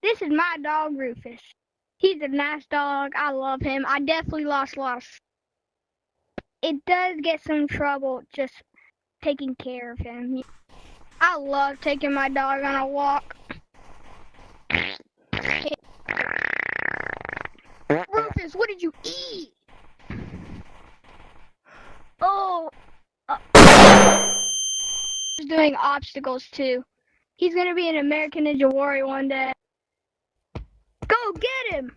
This is my dog, Rufus. He's a nice dog. I love him. I definitely lost a lot of... It does get some trouble just taking care of him. I love taking my dog on a walk. Rufus, what did you eat? Oh, he's doing obstacles too. He's gonna be an American Ninja Warrior one day. Go get him!